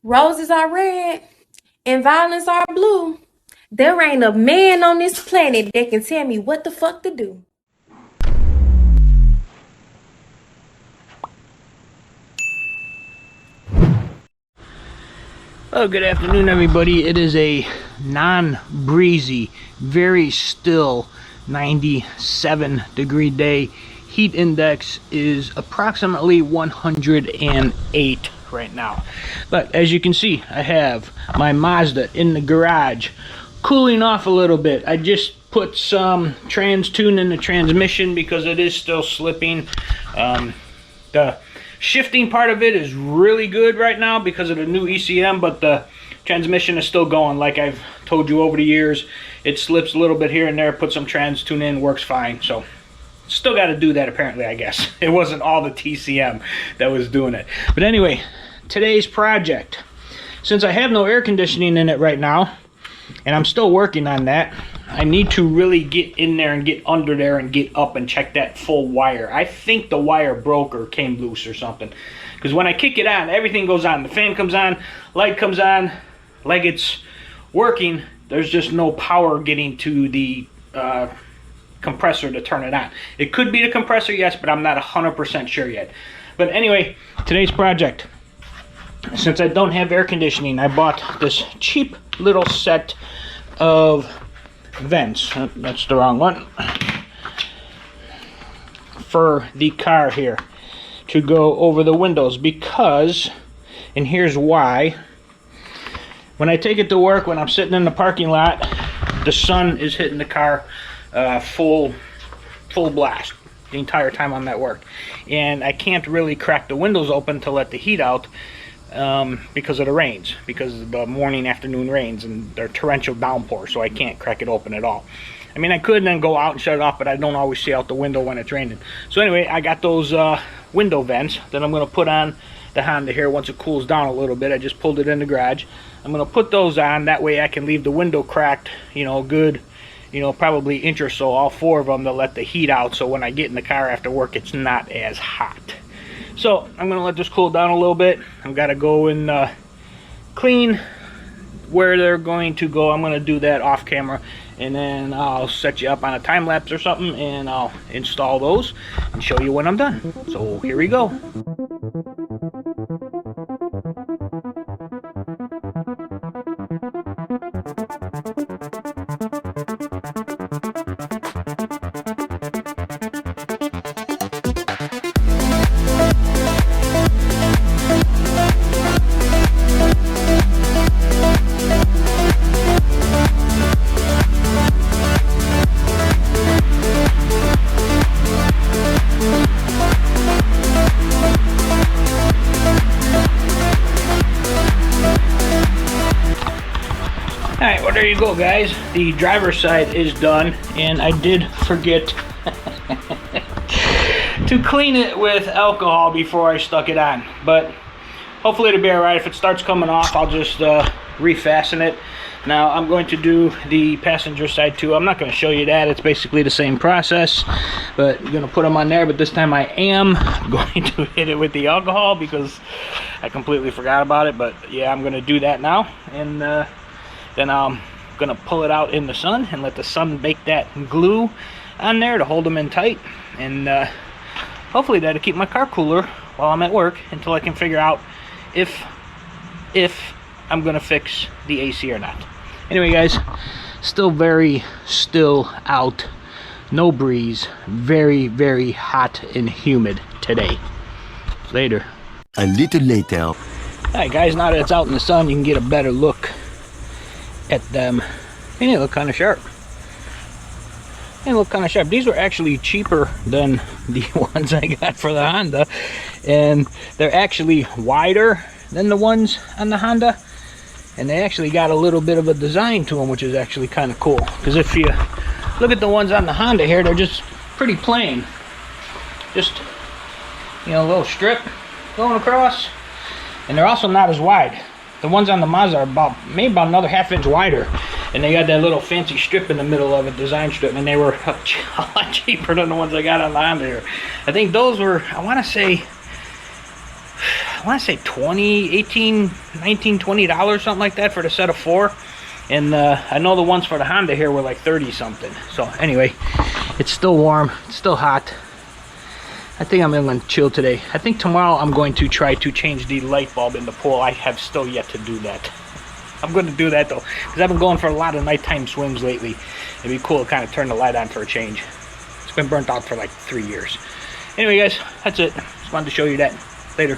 Roses are red and violets are blue. There ain't a man on this planet that can tell me what the fuck to do. Oh, good afternoon, everybody. It is a non-breezy, very still 97-degree day. Heat index is approximately 108 right now. But as you can see, I have my Mazda in the garage cooling off a little bit. I just put some trans tune in the transmission because it is still slipping. The shifting part of it is really good right now because of the new ECM, but the transmission is still going. Like I've told you over the years, it slips a little bit here and there. Put some trans tune in, works fine. So still got to do that apparently, I guess. It wasn't all the TCM that was doing it. But anyway, today's project, since I have no air conditioning in it right now, and I'm still working on that, I need to really get in there and get under there and get up and check that full wire. I think the wire broke or came loose or something. Because when I kick it on, everything goes on. The fan comes on, light comes on, like it's working. There's just no power getting to the compressor to turn it on. It could be the compressor, yes, but I'm not 100% sure yet. But anyway, today's project. Since I don't have air conditioning, I bought this cheap little set of vents. That's the wrong one. For the car here to go over the windows because, and here's why. When I take it to work, when I'm sitting in the parking lot, the sun is hitting the car full blast the entire time I'm at work, and I can't really crack the windows open to let the heat out because of the rains, because of the morning afternoon rains, and they're torrential downpour, so I can't crack it open at all. I mean, I could and then go out and shut it off, but I don't always see out the window when it's raining. So anyway, I got those window vents that I'm going to put on the Honda here once it cools down a little bit. I just pulled it in the garage. I'm going to put those on, that way I can leave the window cracked, you know, good, you know, probably inch or so, all four of them, to let the heat out, so when I get in the car after work it's not as hot. So I'm going to let this cool down a little bit. I've got to go and clean where they're going to go. I'm going to do that off camera, and then I'll set you up on a time lapse or something, and I'll install those and show you when I'm done. So here we go. Alright, well there you go guys. The driver's side is done, and I did forget to clean it with alcohol before I stuck it on. But hopefully it'll be alright. If it starts coming off, I'll just refasten it. Now I'm going to do the passenger side too. I'm not going to show you that. It's basically the same process, but I'm going to put them on there. But this time I am going to hit it with the alcohol because I completely forgot about it. But yeah, I'm going to do that now, and then I'm gonna pull it out in the sun and let the sun bake that glue on there to hold them in tight, and hopefully that'll keep my car cooler while I'm at work until I can figure out if I'm gonna fix the AC or not. Anyway guys, still very still out, no breeze, very very hot and humid today. Later. A little later. Alright guys, now that it's out in the sun, you can get a better look at them. They look kind of sharp. They look kind of sharp. These were actually cheaper than the ones I got for the Honda, and they're actually wider than the ones on the Honda, and they actually got a little bit of a design to them, which is actually kind of cool. Because if you look at the ones on the Honda here, they're just pretty plain. Just, you know, a little strip going across, and they're also not as wide. The ones on the Mazda are maybe about another ½ inch wider, and they got that little fancy strip in the middle of it, design strip, and they were a lot cheaper than the ones I got on the Honda here. I think those were, I want to say, I want to say 20, 18, 19, $20, something like that for the set of 4. And I know the ones for the Honda here were like 30 something. So anyway, it's still warm, it's still hot. I think I'm going to chill today. I think tomorrow I'm going to try to change the light bulb in the pool. I have still yet to do that. I'm going to do that though, because I've been going for a lot of nighttime swims lately. It'd be cool to kind of turn the light on for a change. It's been burnt out for like 3 years. Anyway guys, that's it. Just wanted to show you that. Later.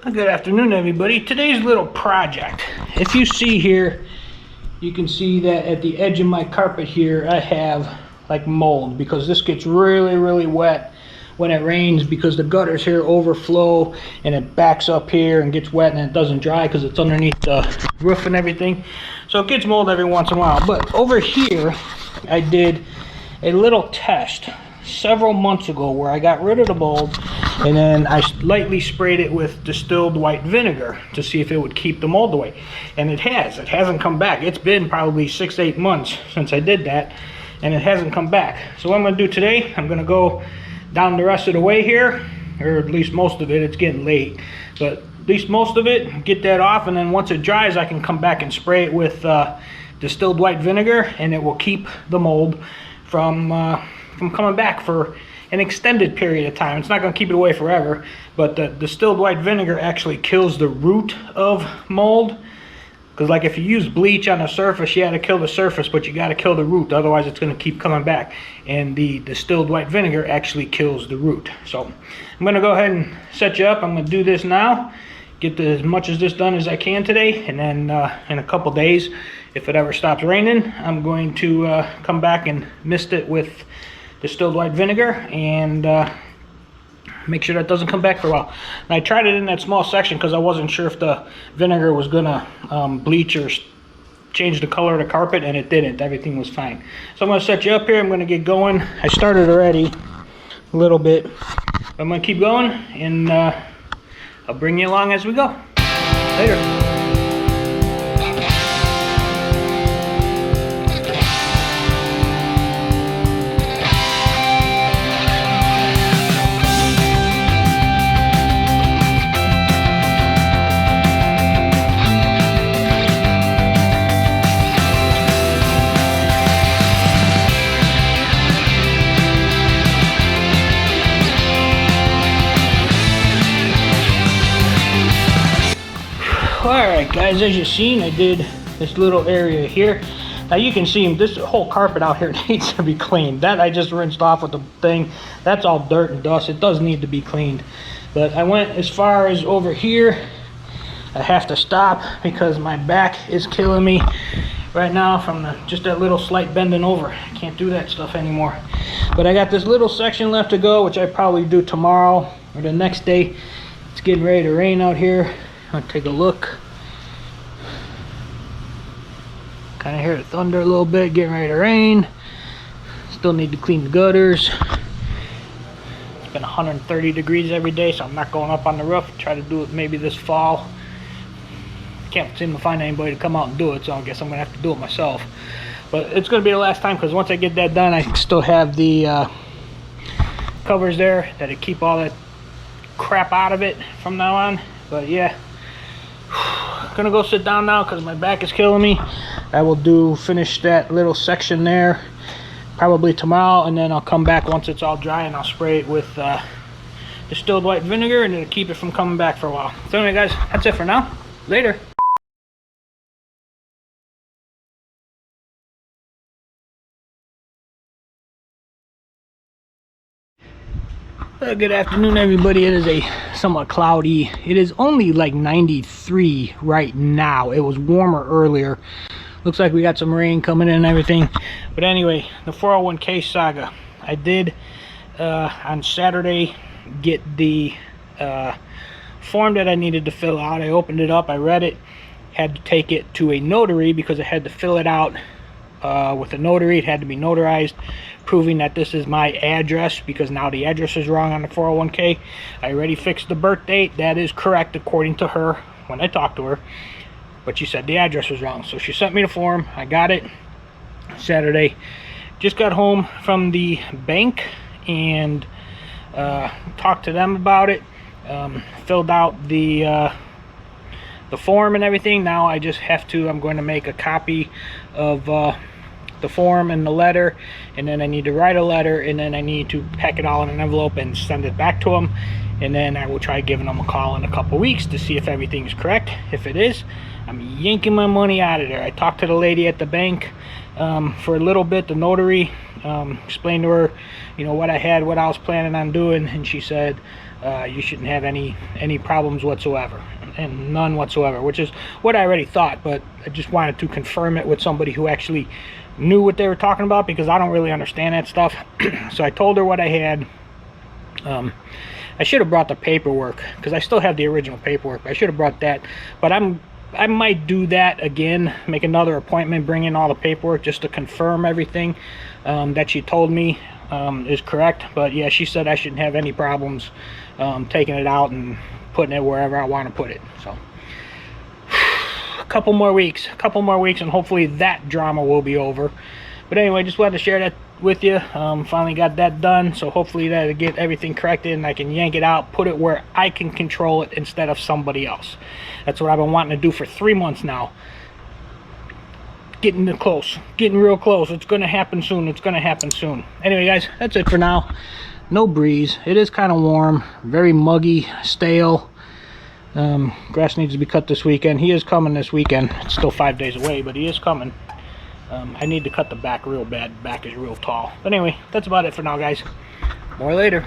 Good afternoon everybody. Today's little project. If you see here, you can see that at the edge of my carpet here, I have like mold because this gets really, really wet when it rains because the gutters here overflow and it backs up here and gets wet and it doesn't dry because it's underneath the roof and everything. So it gets mold every once in a while. But over here, I did a little test several months ago where I got rid of the mold and then I lightly sprayed it with distilled white vinegar to see if it would keep the mold away. And it has. It hasn't come back. It's been probably 6 to 8 months since I did that and it hasn't come back. So what I'm going to do today, I'm going to go down the rest of the way here, or at least most of it. It's getting late, but at least most of it, get that off, and then once it dries I can come back and spray it with distilled white vinegar and it will keep the mold from coming back for an extended period of time. It's not going to keep it away forever, but the distilled white vinegar actually kills the root of mold. Because like if you use bleach on the surface, you got to kill the surface, but you got to kill the root, otherwise it's going to keep coming back. And the distilled white vinegar actually kills the root. So I'm going to go ahead and set you up. I'm going to do this now, get as much of this done as I can today, and then in a couple days, if it ever stops raining, I'm going to come back and mist it with distilled white vinegar and make sure that doesn't come back for a while. And I tried it in that small section because I wasn't sure if the vinegar was gonna bleach or change the color of the carpet, and it didn't. Everything was fine. So I'm gonna set you up here. I'm gonna get going. I started already a little bit. I'm gonna keep going and I'll bring you along as we go. Later. Alright guys, as you've seen, I did this little area here. Now you can see this whole carpet out here needs to be cleaned. That I just rinsed off with the thing. That's all dirt and dust. It does need to be cleaned. But I went as far as over here. I have to stop because my back is killing me right now from just that little slight bending over. I can't do that stuff anymore. But I got this little section left to go, which I probably do tomorrow or the next day. It's getting ready to rain out here. I'll take a look. Kind of hear the thunder a little bit, getting ready to rain. Still need to clean the gutters. It's been 130 degrees every day, so I'm not going up on the roof. Try to do it maybe this fall. Can't seem to find anybody to come out and do it, so I guess I'm gonna have to do it myself. But it's gonna be the last time, because once I get that done, I still have the covers there that'll keep all that crap out of it from now on. But yeah, gonna go sit down now because my back is killing me. I will finish that little section there probably tomorrow, and then I'll come back once it's all dry and I'll spray it with distilled white vinegar, and it'll keep it from coming back for a while. So anyway guys, that's it for now. Later. Good afternoon everybody. It is a somewhat cloudy. It is only like 93 right now. It was warmer earlier. Looks like we got some rain coming in and everything. But anyway, the 401k saga. I did on Saturday get the form that I needed to fill out. I opened it up, I read it, had to take it to a notary because I had to fill it out with a notary. It had to be notarized, proving that this is my address, because now the address is wrong on the 401k. I already fixed the birth date. That is correct according to her when I talked to her, but she said the address was wrong. So she sent me the form. I got it Saturday. Just got home from the bank and talked to them about it. Filled out the form and everything. Now I just have to, I'm going to make a copy of the form and the letter, and then I need to write a letter, and then I need to pack it all in an envelope and send it back to them, and then I will try giving them a call in a couple weeks to see if everything's correct. If it is, I'm yanking my money out of there. I talked to the lady at the bank for a little bit, the notary, explained to her, you know, what I had, what I was planning on doing, and she said you shouldn't have any problems whatsoever, and none whatsoever, which is what I already thought, but I just wanted to confirm it with somebody who actually knew what they were talking about, because I don't really understand that stuff. So I told her what I had. I should have brought the paperwork, because I still have the original paperwork, but I should have brought that. But I might do that again, make another appointment, bring in all the paperwork just to confirm everything that she told me is correct. But yeah, she said I shouldn't have any problems taking it out and putting it wherever I want to put it. So a couple more weeks, and hopefully that drama will be over. But anyway, just wanted to share that with you. Finally got that done, so hopefully that'll get everything corrected and I can yank it out, put it where I can control it instead of somebody else. That's what I've been wanting to do for 3 months now. Getting close, getting real close. It's gonna happen soon. It's gonna happen soon. Anyway, guys, that's it for now. No breeze. It is kind of warm, very muggy, stale. Grass needs to be cut this weekend. He is coming this weekend. It's still 5 days away, but he is coming. I need to cut the back real bad. Back is real tall. But anyway, that's about it for now, guys. More later.